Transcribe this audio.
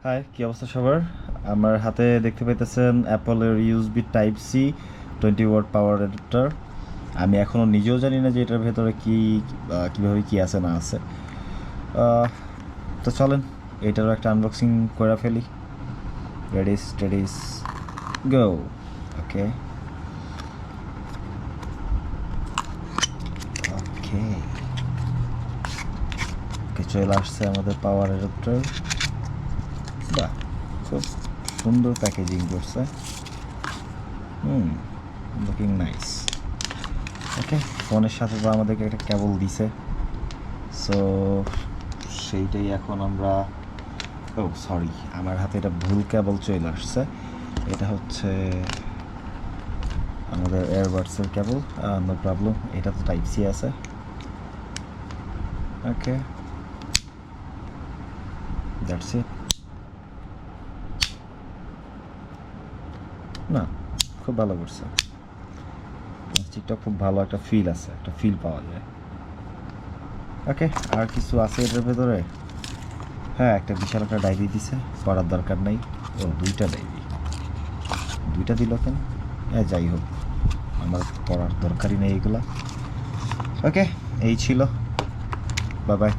High, কি অবস্থা সবার? আমার হাতে দেখতে পাইতেছেন অ্যাপলের USB type C 20 watt power adapter. আমি এখনও নিজেও জানি না যে এটার ভেতরে কীভাবে কী আছে না আছে। তো চলেন এটারও একটা আনবক্সিং করে ফেলি। রেডিস গো। ওকে ওকে ওকে চলে আসছে আমাদের পাওয়ার অ্যাডাপ্টার। বাহ, খুব সুন্দর প্যাকেজিং করছে। Looking nice. ওকে, ফোনের সাথে তো আমাদেরকে একটা কেবল দিছে, সো সেইটাই এখন আমরা সরি, আমার হাতে এটা ভুল কেবল চলে আসছে। এটা হচ্ছে আমাদের এয়ারবাডসের কেবল। নো প্রবলেম, এটা তো টাইপ সি আছে। ওকে, দ্যাটস ইট। না, খুব ভালো করছে। প্লাস্টিকটা খুব ভালো, একটা ফিল আছে, একটা ফিল পাওয়া যায়। ওকে, আর কিছু আছে এটার ভেতরে? হ্যাঁ, একটা বিশাল একটা ডায়েরি দিছে, পড়ার দরকার নেই। দুইটা ডায়েরি, দুইটা দিল কেন? যাই হোক, আমার পড়ার দরকারই নেই এগুলা। ওকে, এই ছিল। Bye bye.